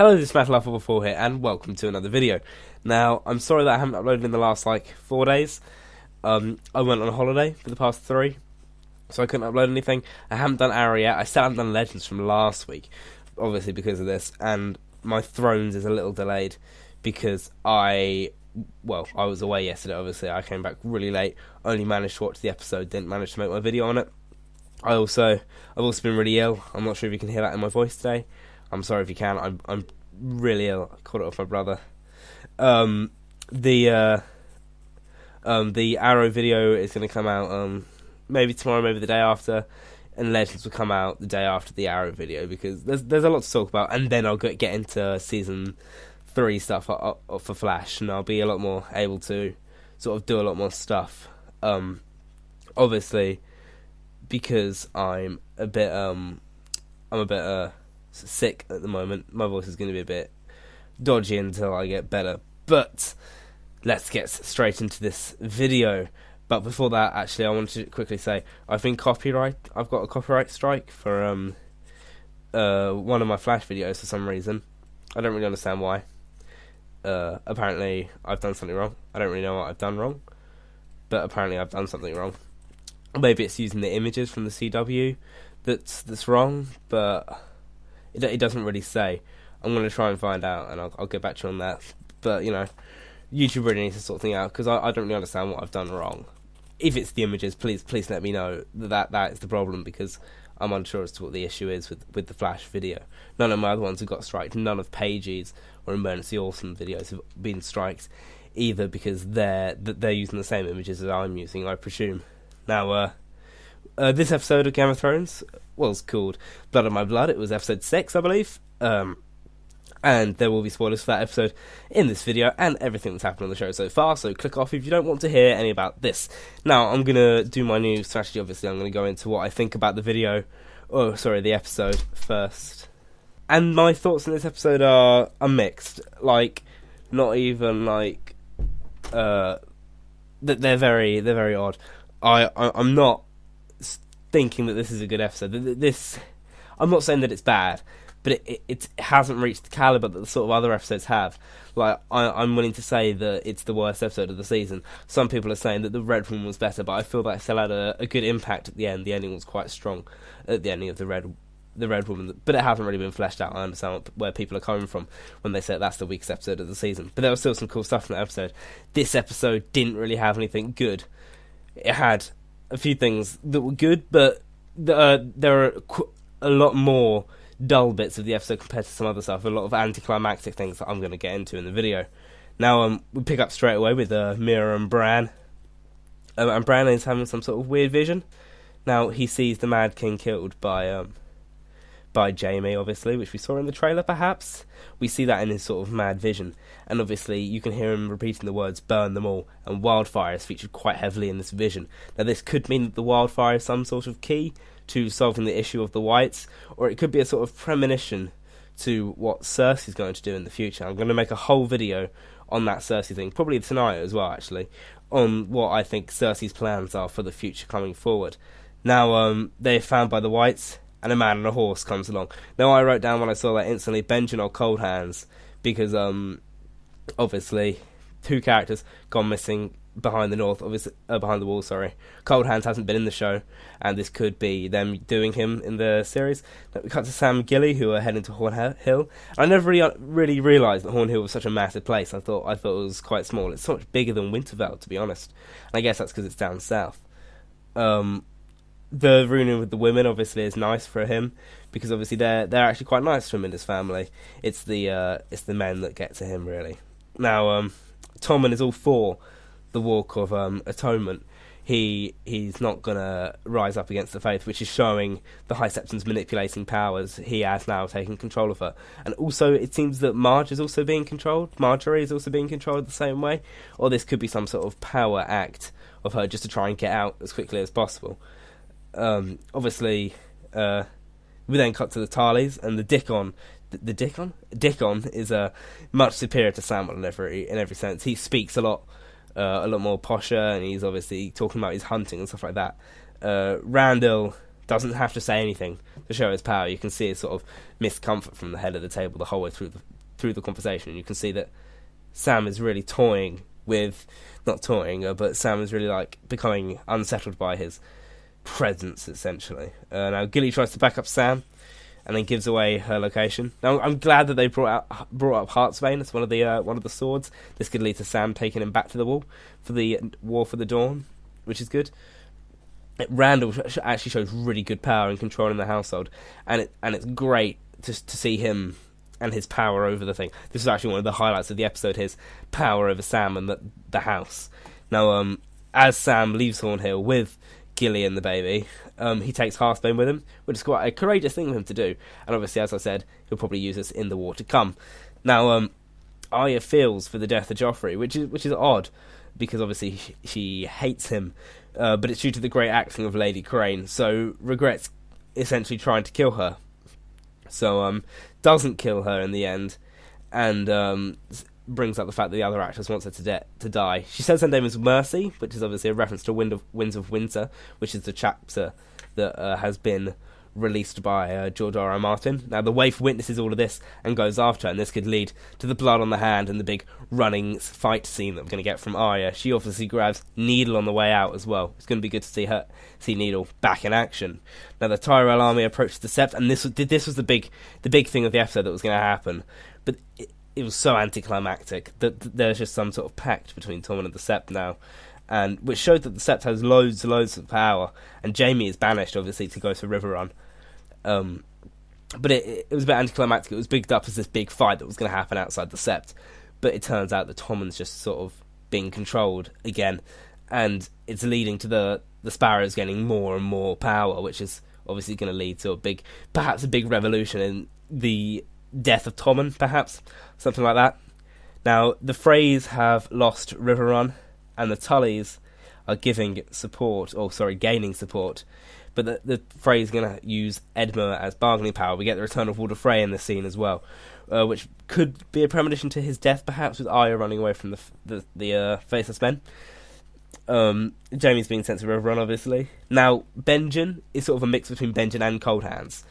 Hello, this is MetalLove4 here, and welcome to another video. Now, I'm sorry that I haven't uploaded in the last, 4 days. I went on holiday for the past 3, so I couldn't upload anything. I haven't done Arrow yet. I still haven't done Legends from last week, obviously because of this, and my Thrones is a little delayed because I was away yesterday, obviously. I came back really late, only managed to watch the episode, didn't manage to make my video on it. I've also been really ill. I'm not sure if you can hear that in my voice today. I'm sorry if you can. I'm really ill. I caught it off my brother. The Arrow video is going to come out maybe tomorrow, maybe the day after, and Legends will come out the day after the Arrow video because there's a lot to talk about, and then I'll get into season 3 stuff for Flash, and I'll be a lot more able to sort of do a lot more stuff. Obviously, because I'm a bit sick at the moment, my voice is going to be a bit dodgy until I get better. But let's get straight into this video. But before that, actually, I wanted to quickly say I've got a copyright strike for one of my Flash videos for some reason. I don't really understand why. Apparently I've done something wrong. I don't really know what I've done wrong, but apparently I've done something wrong. Maybe it's using the images from the CW that's wrong, but it doesn't really say. I'm going to try and find out, and I'll get back to you on that. But, YouTube really needs to sort things out, because I don't really understand what I've done wrong. If it's the images, please let me know that is the problem, because I'm unsure as to what the issue is with the Flash video. None of my other ones have got striked. None of Paige's or Emergency Awesome videos have been striked, either because they're using the same images as I'm using, I presume. Now, this episode of Game of Thrones was called Blood of My Blood. It was episode 6, I believe. And there will be spoilers for that episode in this video and everything that's happened on the show so far, so click off if you don't want to hear any about this. Now, I'm going to do my new strategy, obviously. I'm going to go into what I think about the episode first. And my thoughts on this episode are mixed. Not even, they're very odd. I'm not thinking that this is a good episode. I'm not saying that it's bad, but it hasn't reached the caliber that the sort of other episodes have. I'm willing to say that it's the worst episode of the season. Some people are saying that the Red Woman was better, but I feel that it still had a good impact at the end. The ending was quite strong at the ending of the Red Woman, but it hasn't really been fleshed out. I understand where people are coming from when they say that's the weakest episode of the season, but there was still some cool stuff in that episode. This episode didn't really have anything good. It had a few things that were good, but there are a lot more dull bits of the episode compared to some other stuff, a lot of anticlimactic things that I'm going to get into in the video. Now, we pick up straight away with Mira and Bran. And Bran is having some sort of weird vision. Now, he sees the Mad King killed by Jaime, obviously, which we saw in the trailer, perhaps. We see that in his sort of mad vision. And obviously, you can hear him repeating the words, burn them all, and wildfire is featured quite heavily in this vision. Now, this could mean that the wildfire is some sort of key to solving the issue of the Whites, or it could be a sort of premonition to what Cersei's going to do in the future. I'm going to make a whole video on that Cersei thing, probably tonight as well, actually, on what I think Cersei's plans are for the future coming forward. Now, they're found by the Whites, and a man on a horse comes along. Now, I wrote down when I saw that instantly, Benjen or Cold Hands, because, obviously, 2 characters gone missing behind the wall, sorry. Cold Hands hasn't been in the show, and this could be them doing him in the series. Now, we cut to Sam and Gilly, who are heading to Horn Hill. I never really realised that Horn Hill was such a massive place. I thought it was quite small. It's so much bigger than Winterfell, to be honest. And I guess that's because it's down south. The reunion with the women obviously is nice for him, because obviously they're actually quite nice to him in his family. It's the men that get to him, really. Now, Tommen is all for the Walk of Atonement. He's not gonna rise up against the faith, which is showing the High Septon's manipulating powers. He has now taken control of her, and also it seems that Marjorie is also being controlled the same way, or this could be some sort of power act of her just to try and get out as quickly as possible. Obviously, we then cut to the Tarleys, and the Dickon. Dickon is much superior to Samuel in every sense. He speaks a lot more posher, and he's obviously talking about his hunting and stuff like that. Randall doesn't have to say anything to show his power. You can see his sort of miscomfort from the head of the table the whole way through the conversation. You can see that Sam is really but Sam is really like becoming unsettled by his presence, essentially. Now Gilly tries to back up Sam, and then gives away her location. Now I'm glad that they brought up Heartsbane as one of the swords. This could lead to Sam taking him back to the wall for the War for the Dawn, which is good. Randall actually shows really good power in controlling the household, and it's great to see him and his power over the thing. This is actually one of the highlights of the episode, his power over Sam and the house. Now, as Sam leaves Thornhill with Gilly and the baby, he takes Hearthbane with him, which is quite a courageous thing for him to do. And obviously, as I said, he'll probably use this in the war to come. Now, Arya feels for the death of Joffrey, which is odd, because obviously she hates him, but it's due to the great acting of Lady Crane, so regrets essentially trying to kill her. So, doesn't kill her in the end, and brings up the fact that the other actress wants her to die. She says her name is Mercy, which is obviously a reference to Winds of Winter, which is the chapter that has been released by George R.R. Martin. Now, the waif witnesses all of this and goes after her, and this could lead to the blood on the hand and the big running fight scene that we're going to get from Arya. She obviously grabs Needle on the way out as well. It's going to be good to see Needle back in action. Now, the Tyrell army approaches the Sept, and this was the big thing of the episode that was going to happen, but it was so anticlimactic that there's just some sort of pact between Tommen and the Sept now, and which showed that the Sept has loads of power, and Jaime is banished, obviously, to go to Riverrun. But it was a bit anticlimactic. It was bigged up as this big fight that was going to happen outside the Sept, but it turns out that Tommen's just sort of being controlled again, and it's leading to the Sparrows getting more and more power, which is obviously going to lead to perhaps a big revolution in the death of Tommen, perhaps something like that. Now, the Freys have lost Riverrun, and the Tullys are gaining support, but the Freys are going to use Edmure as bargaining power. We get the return of Walder Frey in this scene as well, which could be a premonition to his death, perhaps, with Arya running away from the Faceless Men. Jaime's being sent to Riverrun, obviously. Now, Benjen is sort of a mix between Benjen and Cold Hands.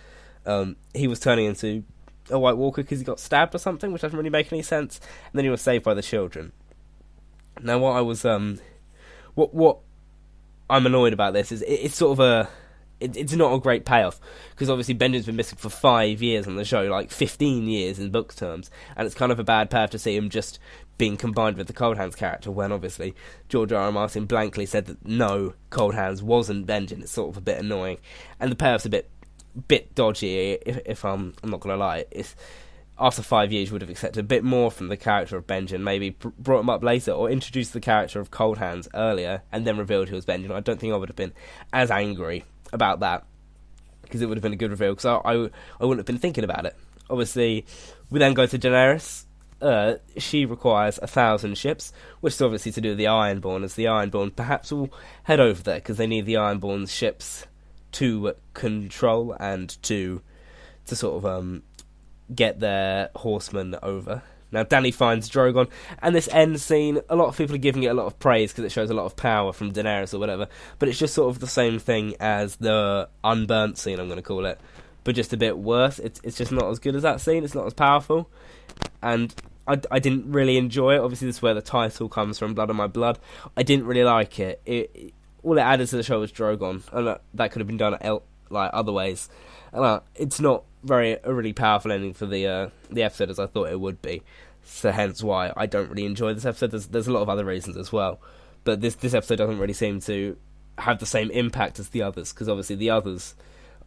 He was turning into a White Walker because he got stabbed or something, which doesn't really make any sense, and then he was saved by the children. Now, what I'm annoyed about this is it's sort of it's not a great payoff, because obviously Benjen's been missing for 5 years on the show, like 15 years in book terms, and it's kind of a bad payoff to see him just being combined with the Cold Hands character, when obviously George R.R. Martin blankly said that no, Cold Hands wasn't Benjen. It's sort of a bit annoying, and the payoff's a bit dodgy, if I'm not going to lie. If after 5 years you would have accepted a bit more from the character of Benjen, maybe brought him up later, or introduced the character of Cold Hands earlier, and then revealed he was Benjen, I don't think I would have been as angry about that, because it would have been a good reveal, because I wouldn't have been thinking about it. Obviously, we then go to Daenerys. She requires 1,000 ships, which is obviously to do with the Ironborn, as the Ironborn perhaps will head over there, because they need the Ironborn's ships to control and to sort of get their horsemen over. Now, Dany finds Drogon, and this end scene, a lot of people are giving it a lot of praise because it shows a lot of power from Daenerys or whatever, but it's just sort of the same thing as the Unburnt scene, I'm going to call it, but just a bit worse. It's just not as good as that scene. It's not as powerful, and I didn't really enjoy it. Obviously, this is where the title comes from, Blood on My Blood. I didn't really like it. All it added to the show was Drogon, and that could have been done other ways. And it's not a really powerful ending for the episode as I thought it would be. So hence why I don't really enjoy this episode. There's a lot of other reasons as well, but this episode doesn't really seem to have the same impact as the others, because obviously the others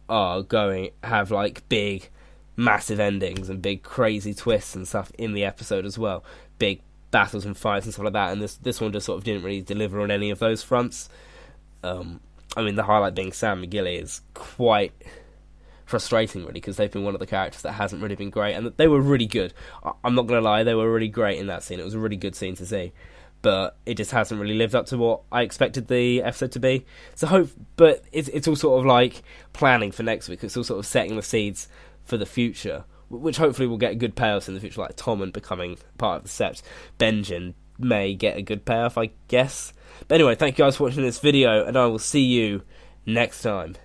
have like big, massive endings and big crazy twists and stuff in the episode as well, big battles and fights and stuff like that. And this one just sort of didn't really deliver on any of those fronts. I mean, the highlight being Sam and Gilly is quite frustrating, really, because they've been one of the characters that hasn't really been great, and they were really good. I'm not going to lie, they were really great in that scene. It was a really good scene to see, but it just hasn't really lived up to what I expected the episode to be. But it's all sort of like planning for next week. It's all sort of setting the seeds for the future, which hopefully will get good payoffs in the future, like Tommen becoming part of the Sept. Benjen may get a good payoff, I guess. But anyway, thank you guys for watching this video, and I will see you next time.